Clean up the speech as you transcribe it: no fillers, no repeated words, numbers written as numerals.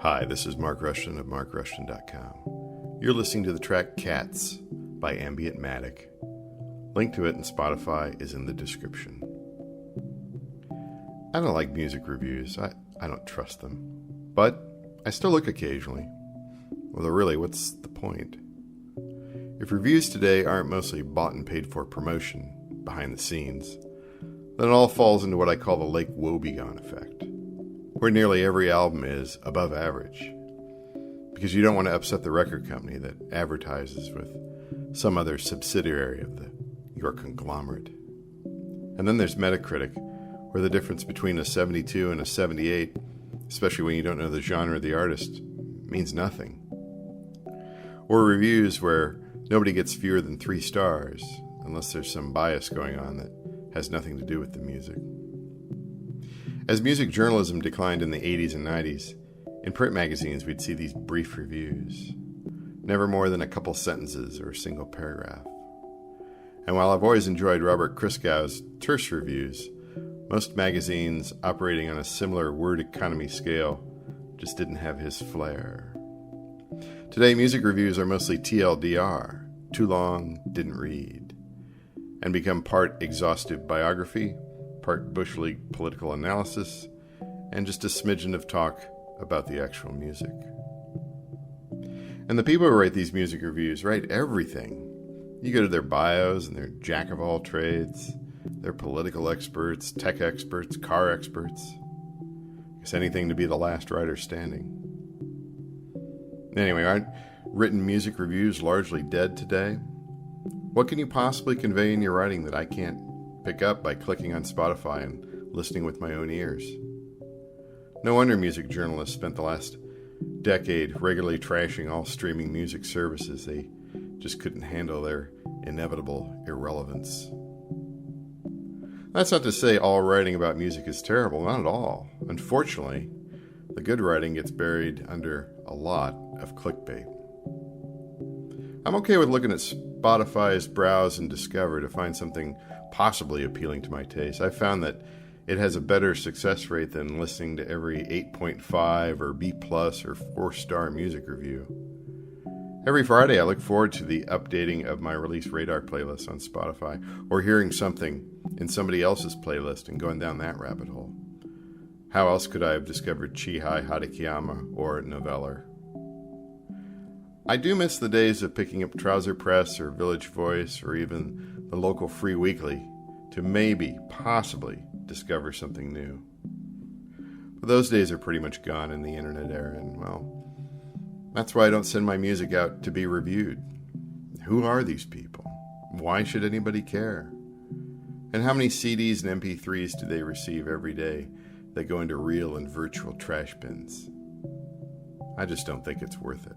Hi, this is Mark Rushton of markrushton.com. You're listening to the track Cats by Ambient Matyk. Link to it in Spotify is in the description. I don't like music reviews. I don't trust them. But I still look occasionally. Although really, what's the point? If reviews today aren't mostly bought and paid for promotion behind the scenes, then it all falls into what I call the Lake Woebegone effect, where nearly every album is above average, because you don't want to upset the record company that advertises with some other subsidiary of your conglomerate. And then there's Metacritic, where the difference between a 72 and a 78, especially when you don't know the genre of the artist, means nothing. Or reviews where nobody gets fewer than 3 stars, unless there's some bias going on that has nothing to do with the music. As music journalism declined in the 80s and 90s, in print magazines we'd see these brief reviews, never more than a couple sentences or a single paragraph. And while I've always enjoyed Robert Christgau's terse reviews, most magazines operating on a similar word economy scale just didn't have his flair. Today, music reviews are mostly TLDR, too long, didn't read, and become part exhaustive biography, part Bush League political analysis, and just a smidgen of talk about the actual music. And the people who write these music reviews write everything. You go to their bios and they're jack of all trades. They're political experts, tech experts, car experts. I guess anything to be the last writer standing. Anyway, aren't written music reviews largely dead today? What can you possibly convey in your writing that I can't pick up by clicking on Spotify and listening with my own ears? No wonder music journalists spent the last decade regularly trashing all streaming music services. They just couldn't handle their inevitable irrelevance. That's not to say all writing about music is terrible, not at all. Unfortunately, the good writing gets buried under a lot of clickbait. I'm okay with looking at Spotify's Browse and Discover to find something possibly appealing to my taste. I've found that it has a better success rate than listening to every 8.5 or B+ or 4-star music review. Every Friday I look forward to the updating of my release radar playlist on Spotify, or hearing something in somebody else's playlist and going down that rabbit hole. How else could I have discovered Chihai Hatakeyama or Noveller? I do miss the days of picking up Trouser Press or Village Voice or even the local Free Weekly to maybe, possibly, discover something new. But those days are pretty much gone in the internet era, and well, that's why I don't send my music out to be reviewed. Who are these people? Why should anybody care? And how many CDs and MP3s do they receive every day that go into real and virtual trash bins? I just don't think it's worth it.